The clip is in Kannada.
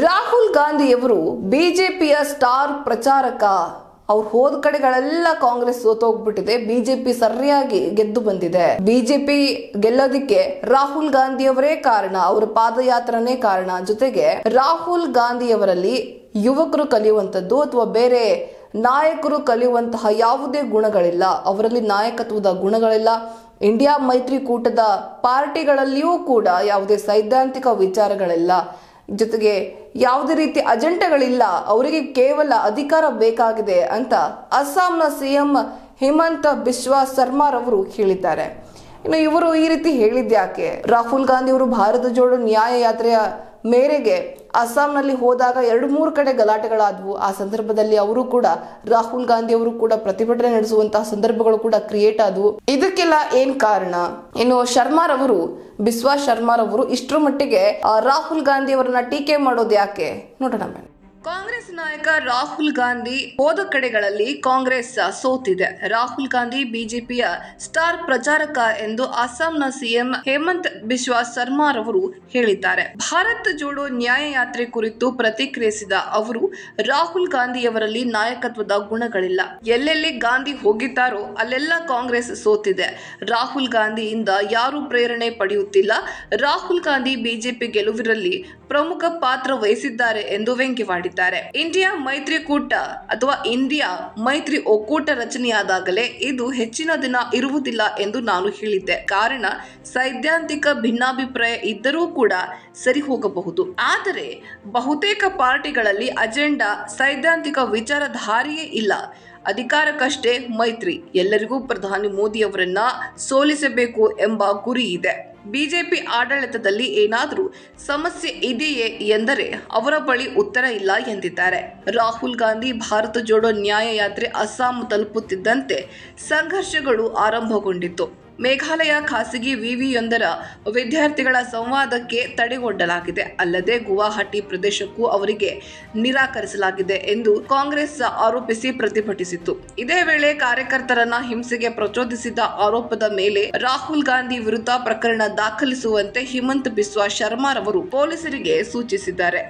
ರಾಹುಲ್ ಗಾಂಧಿಯವರು ಬಿಜೆಪಿಯ ಸ್ಟಾರ್ ಪ್ರಚಾರಕ. ಅವ್ರು ಹೋದ ಕಡೆಗಳೆಲ್ಲ ಕಾಂಗ್ರೆಸ್ ಸೋತೋಗ್ಬಿಟ್ಟಿದೆ, ಬಿಜೆಪಿ ಸರಿಯಾಗಿ ಗೆದ್ದು ಬಂದಿದೆ. ಬಿಜೆಪಿ ಗೆಲ್ಲೋದಿಕ್ಕೆ ರಾಹುಲ್ ಗಾಂಧಿಯವರೇ ಕಾರಣ, ಅವರ ಪಾದಯಾತ್ರನೇ ಕಾರಣ. ಜೊತೆಗೆ ರಾಹುಲ್ ಗಾಂಧಿಯವರಲ್ಲಿ ಯುವಕರು ಕಲಿಯುವಂತದ್ದು ಅಥವಾ ಬೇರೆ ನಾಯಕರು ಕಲಿಯುವಂತಹ ಯಾವುದೇ ಗುಣಗಳಿಲ್ಲ. ಅವರಲ್ಲಿ ನಾಯಕತ್ವದ ಗುಣಗಳಿಲ್ಲ. ಇಂಡಿಯಾ ಮೈತ್ರಿಕೂಟದ ಪಾರ್ಟಿಗಳಲ್ಲಿಯೂ ಕೂಡ ಯಾವುದೇ ಸೈದ್ಧಾಂತಿಕ ವಿಚಾರಗಳಿಲ್ಲ. ಜೊತೆಗೆ ಯಾವುದೇ ರೀತಿ ಅಜೆಂಡಾಗಳಿಲ್ಲ. ಅವರಿಗೆ ಕೇವಲ ಅಧಿಕಾರ ಬೇಕಾಗಿದೆ ಅಂತ ಅಸ್ಸಾಂನ ಸಿಎಂ ಹೇಮಂತ್ ಬಿಸ್ವಾ ಶರ್ಮಾರ್ ಅವರು ಹೇಳಿದ್ದಾರೆ. ಇನ್ನು ಇವರು ಈ ರೀತಿ ಹೇಳಿದ್ಯಾಕೆ? ರಾಹುಲ್ ಗಾಂಧಿ ಅವರು ಭಾರತ ಜೋಡೋ ನ್ಯಾಯ ಯಾತ್ರೆಯ ಮೇರೆಗೆ ಅಸ್ಸಾಂನಲ್ಲಿ ಹೋದಾಗ 2-3 ಕಡೆ ಗಲಾಟೆಗಳಾದವು. ಆ ಸಂದರ್ಭದಲ್ಲಿ ಅವರು ಕೂಡ ರಾಹುಲ್ ಗಾಂಧಿ ಅವರು ಕೂಡ ಪ್ರತಿಭಟನೆ ನಡೆಸುವಂತಹ ಸಂದರ್ಭಗಳು ಕೂಡ ಕ್ರಿಯೇಟ್ ಆದವು. ಇದಕ್ಕೆಲ್ಲ ಏನ್ ಕಾರಣ? ಇನ್ನು ಶರ್ಮಾರ್ ಅವರು, ಬಿಸ್ವಾ ಶರ್ಮಾರ್ ಅವರು ಇಷ್ಟರ ಮಟ್ಟಿಗೆ ರಾಹುಲ್ ಗಾಂಧಿ ಅವರನ್ನ ಟೀಕೆ ಮಾಡೋದು ಯಾಕೆ ನೋಡೋಣ. ಕಾಂಗ್ರೆಸ್ ನಾಯಕ ರಾಹುಲ್ ಗಾಂಧಿ ಹೋದ ಕಡೆಗಳಲ್ಲಿ ಕಾಂಗ್ರೆಸ್ ಸೋತಿದೆ. ರಾಹುಲ್ ಗಾಂಧಿ ಬಿಜೆಪಿಯ ಸ್ಟಾರ್ ಪ್ರಚಾರಕ ಎಂದು ಅಸ್ಸಾಂನ ಸಿಎಂ ಹೇಮಂತ್ ಬಿಸ್ವಾ ಶರ್ಮಾರ್ ಅವರು ಹೇಳಿದ್ದಾರೆ. ಭಾರತ್ ಜೋಡೋ ನ್ಯಾಯ ಯಾತ್ರೆ ಕುರಿತು ಪ್ರತಿಕ್ರಿಯಿಸಿದ ಅವರು, ರಾಹುಲ್ ಗಾಂಧಿಯವರಲ್ಲಿ ನಾಯಕತ್ವದ ಗುಣಗಳಿಲ್ಲ. ಎಲ್ಲೆಲ್ಲಿ ಗಾಂಧಿ ಹೋಗಿದ್ದಾರೋ ಅಲ್ಲೆಲ್ಲ ಕಾಂಗ್ರೆಸ್ ಸೋತಿದೆ. ರಾಹುಲ್ ಗಾಂಧಿಯಿಂದ ಯಾರು ಪ್ರೇರಣೆ ಪಡೆಯುತ್ತಿಲ್ಲ. ರಾಹುಲ್ ಗಾಂಧಿ ಬಿಜೆಪಿ ಗೆಲುವಿನಲ್ಲಿ ಪ್ರಮುಖ ಪಾತ್ರ ವಹಿಸಿದ್ದಾರೆ ಎಂದು ವ್ಯಂಗ್ಯವಾಡಿದ್ದಾರೆ. ಇಂಡಿಯಾ ಮೈತ್ರಿಕೂಟ ಅಥವಾ ಇಂಡಿಯಾ ಮೈತ್ರಿ ಒಕ್ಕೂಟ ರಚನೆಯಾದಾಗಲೇ ಇದು ಹೆಚ್ಚಿನ ದಿನ ಇರುವುದಿಲ್ಲ ಎಂದು ನಾನು ಹೇಳಿದ್ದೆ. ಕಾರಣ ಸೈದ್ಧಾಂತಿಕ ಭಿನ್ನಾಭಿಪ್ರಾಯ ಇದ್ದರೂ ಕೂಡ ಸರಿ ಹೋಗಬಹುದು. ಆದರೆ ಬಹುತೇಕ ಪಾರ್ಟಿಗಳಲ್ಲಿ ಅಜೆಂಡಾ ಸೈದ್ಧಾಂತಿಕ ವಿಚಾರಧಾರೆಯೇ ಇಲ್ಲ. ಅಧಿಕಾರಕ್ಕಷ್ಟೇ ಮೈತ್ರಿ. ಎಲ್ಲರಿಗೂ ಪ್ರಧಾನಿ ಮೋದಿ ಅವರನ್ನ ಸೋಲಿಸಬೇಕು ಎಂಬ ಗುರಿ ಇದೆ. ಬಿಜೆಪಿ ಆಡಳಿತದಲ್ಲಿ ಏನಾದರೂ ಸಮಸ್ಯೆ ಇದೆಯೇ ಎಂದರೆ ಅವರ ಬಳಿ ಉತ್ತರ ಇಲ್ಲ ಎಂದಿದ್ದಾರೆ. ರಾಹುಲ್ ಗಾಂಧಿ ಭಾರತ ಜೋಡೋ ನ್ಯಾಯ ಯಾತ್ರೆ ಅಸ್ಸಾಂ ತಲುಪುತ್ತಿದ್ದಂತೆ ಸಂಘರ್ಷಗಳು ಆರಂಭಗೊಂಡಿತ್ತು. ಮೇಘಾಲಯ ಖಾಸಗಿ ವಿವಿಯೊಂದರ ವಿದ್ಯಾರ್ಥಿಗಳ ಸಂವಾದಕ್ಕೆ ತಡೆಗೊಡ್ಡಲಾಗಿದೆ. ಅಲ್ಲದೆ ಗುವಾಹಟಿ ಪ್ರದೇಶಕ್ಕೂ ಅವರಿಗೆ ನಿರಾಕರಿಸಲಾಗಿದೆ ಎಂದು ಕಾಂಗ್ರೆಸ್ ಆರೋಪಿಸಿ ಪ್ರತಿಭಟಿಸಿತು. ಇದೇ ವೇಳೆ ಕಾರ್ಯಕರ್ತರನ್ನ ಹಿಂಸೆಗೆ ಪ್ರಚೋದಿಸಿದ ಆರೋಪದ ಮೇಲೆ ರಾಹುಲ್ ಗಾಂಧಿ ವಿರುದ್ಧ ಪ್ರಕರಣ ದಾಖಲಿಸುವಂತೆ ಹೇಮಂತ್ ಬಿಸ್ವಾ ಶರ್ಮಾರ್ ಅವರು ಪೊಲೀಸರಿಗೆ ಸೂಚಿಸಿದ್ದಾರೆ.